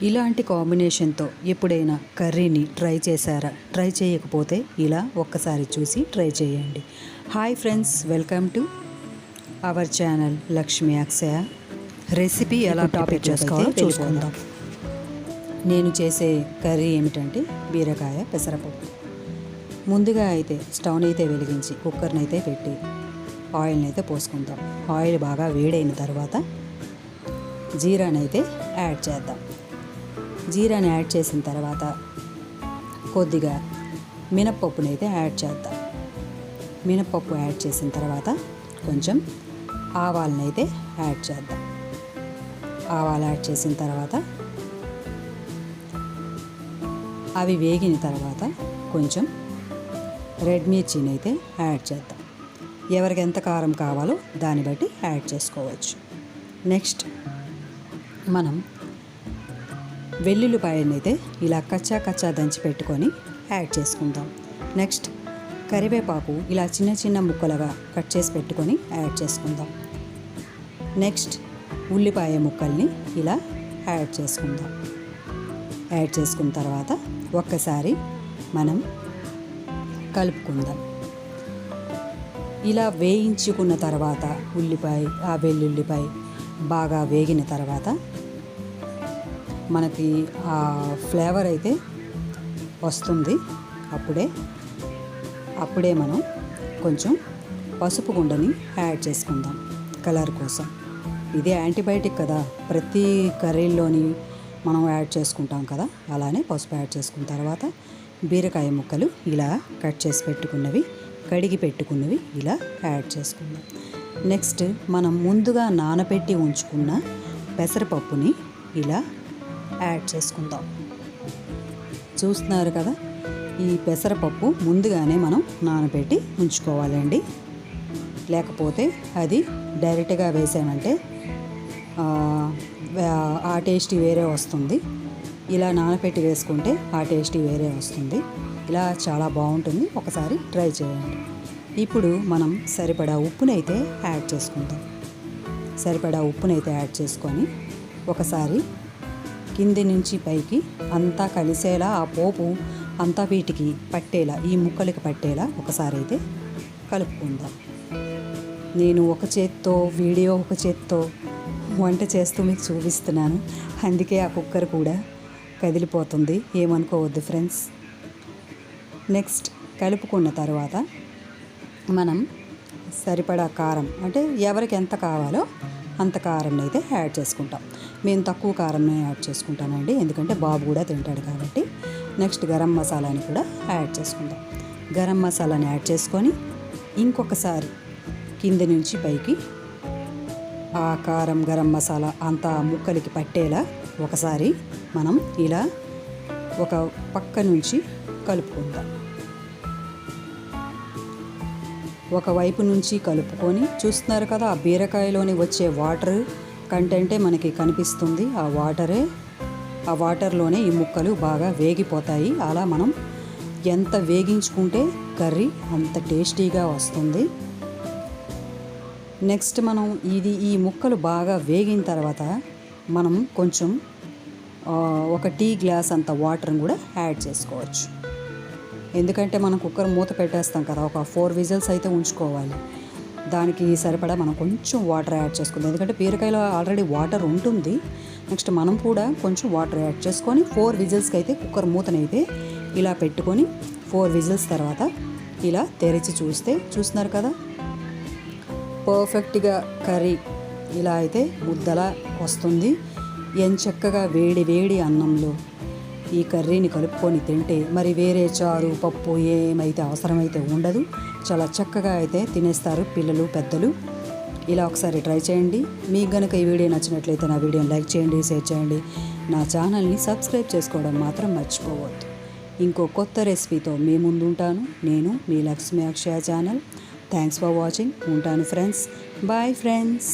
ఇలాంటి కాంబినేషన్తో ఎప్పుడైనా కర్రీని ట్రై చేశారా? ట్రై చేయకపోతే ఇలా ఒక్కసారి చూసి ట్రై చేయండి. Hi friends, welcome to our channel Lakshmi Akshaya. Recipe ఎలా టాపిక్ చేసుకోవాలో చూసుకుందాం. నేను చేసే కర్రీ ఏమిటంటే బీరకాయ పెసరపప్పు. ముందుగా అయితే స్టవ్ని అయితే వెలిగించి కుక్కర్ని అయితే పెట్టి ఆయిల్ని అయితే పోసుకుందాం. ఆయిల్ బాగా వేడైన తర్వాత జీరాని అయితే యాడ్ చేద్దాం. జీరాని యాడ్ చేసిన తర్వాత కొద్దిగా మినప్పప్పుని అయితే యాడ్ చేద్దాం. మినప్పప్పు యాడ్ చేసిన తర్వాత కొంచెం ఆవాలని అయితే యాడ్ చేద్దాం. ఆవాలు యాడ్ చేసిన తర్వాత అవి వేగిన తర్వాత కొంచెం రెడ్ మిర్చిని అయితే యాడ్ చేద్దాం. ఎవరికి ఎంత కారం కావాలో దాన్ని బట్టి యాడ్ చేసుకోవచ్చు. నెక్స్ట్ మనం వెల్లుల్లిపాయలను అయితే ఇలా కచ్చా దంచి పెట్టుకొని యాడ్ చేసుకుందాం. నెక్స్ట్ కరివేపాకు ఇలా చిన్న చిన్న ముక్కలుగా కట్ చేసి పెట్టుకొని యాడ్ చేసుకుందాం. నెక్స్ట్ ఉల్లిపాయ ముక్కల్ని ఇలా యాడ్ చేసుకుందాం. యాడ్ చేసుకున్న తర్వాత ఒక్కసారి మనం కలుపుకుందాం. ఇలా వేయించుకున్న తర్వాత వెల్లుల్లిపాయ బాగా వేగిన తర్వాత మనకి ఆ ఫ్లేవర్ అయితే వస్తుంది. అప్పుడే మనం కొంచెం పసుపు గుండని యాడ్ చేసుకుందాం కలర్ కోసం. ఇది యాంటీబయాటిక్ కదా, ప్రతి కర్రీల్లోని మనం యాడ్ చేసుకుంటాం కదా, అలానే పసుపు యాడ్ చేసుకున్న తర్వాత బీరకాయ ముక్కలు ఇలా కట్ చేసి పెట్టుకున్నవి, కడిగి పెట్టుకున్నవి ఇలా యాడ్ చేసుకుందాం. నెక్స్ట్ మనం ముందుగా నానబెట్టి ఉంచుకున్న పెసరపప్పుని ఇలా యాడ్ చేసుకుందాం. చూస్తున్నారు కదా, ఈ పెసరపప్పు ముందుగానే మనం నానబెట్టి ఉంచుకోవాలండి. లేకపోతే అది డైరెక్ట్గా వేసామంటే ఆ టేస్ట్ వేరే వస్తుంది. ఇలా నానబెట్టి వేసుకుంటే ఆ టేస్ట్ వేరే వస్తుంది. ఇలా చాలా బాగుంటుంది. ఒకసారి ట్రై చేయండి. ఇప్పుడు మనం సరిపడా ఉప్పునైతే యాడ్ చేసుకుందాం. సరిపడా ఉప్పునైతే యాడ్ చేసుకొని ఒకసారి కింది నుంచి పైకి అంతా కలిసేలా, ఆ పోపు అంతా వీటికి పట్టేలా, ఈ ముక్కలకి పట్టేలా ఒకసారి అయితే కలుపుకుందాం. నేను ఒక చేత్తో వంట చేస్తూ మీకు చూపిస్తున్నాను, అందుకే ఆ కుక్కర్ కూడా కదిలిపోతుంది, ఏమనుకోవద్దు ఫ్రెండ్స్. నెక్స్ట్ కలుపుకున్న తర్వాత మనం సరిపడా కారం, అంటే ఎవరికి ఎంత కావాలో అంత కారం అయితే యాడ్ చేసుకుంటాం. మేము తక్కువ కారంని యాడ్ చేసుకుంటానండి, ఎందుకంటే బాబు కూడా తింటాడు కాబట్టి. నెక్స్ట్ గరం మసాలాని కూడా యాడ్ చేసుకుందాం. గరం మసాలాని యాడ్ చేసుకొని ఇంకొకసారి కింది నుంచి పైకి ఆ కారం గరం మసాలా అంతా ముక్కలకి పట్టేలా ఒకసారి మనం ఇలా ఒక పక్క నుంచి కలుపుకుందాం. ఒకవైపు నుంచి కలుపుకొని చూస్తున్నారు కదా, ఆ బీరకాయలోని వచ్చే వాటర్ కంటెంటే మనకి కనిపిస్తుంది. ఆ వాటర్లోనే ఈ ముక్కలు బాగా వేగిపోతాయి. అలా మనం ఎంత వేగించుకుంటే కర్రీ అంత టేస్టీగా వస్తుంది. నెక్స్ట్ మనం ఈ ముక్కలు బాగా వేగిన తర్వాత మనం కొంచెం ఒక టీ గ్లాస్ అంత వాటర్ని కూడా యాడ్ చేసుకోవచ్చు. ఎందుకంటే మనం కుక్కర్ మూత పెట్టేస్తాం కదా, ఒక 4 విజిల్స్ అయితే ఉంచుకోవాలి. దానికి సరిపడా మనం కొంచెం వాటర్ యాడ్ చేసుకుందాం. ఎందుకంటే బీరకాయలో ఆల్రెడీ వాటర్ ఉంటుంది. నెక్స్ట్ మనం కూడా కొంచెం వాటర్ యాడ్ చేసుకొని 4 విజిల్స్కి అయితే కుక్కర్ మూతనైతే ఇలా పెట్టుకొని 4 విజిల్స్ తర్వాత ఇలా తెరిచి చూస్తున్నారు కదా, పర్ఫెక్ట్గా కర్రీ ఇలా అయితే ముద్దలా వస్తుంది. ఎంచక్కగా వేడి అన్నంలో ఈ కర్రీని కలుపుకొని తింటే మరి వేరే చారు పప్పు ఏమైతే అవసరమైతే ఉండదు. చాలా చక్కగా అయితే తినేస్తారు పిల్లలు పెద్దలు. ఇలా ఒకసారి ట్రై చేయండి. మీకు కనుక ఈ వీడియో నచ్చినట్లయితే నా వీడియోని లైక్ చేయండి, షేర్ చేయండి. నా ఛానల్ని సబ్స్క్రైబ్ చేసుకోవడం మాత్రం మర్చిపోవద్దు. ఇంకో కొత్త రెసిపీతో మీ ముందు ఉంటాను. నేను మీ Lakshmi Akshaya channel. Thanks for watching. ఉంటాను ఫ్రెండ్స్. Bye friends.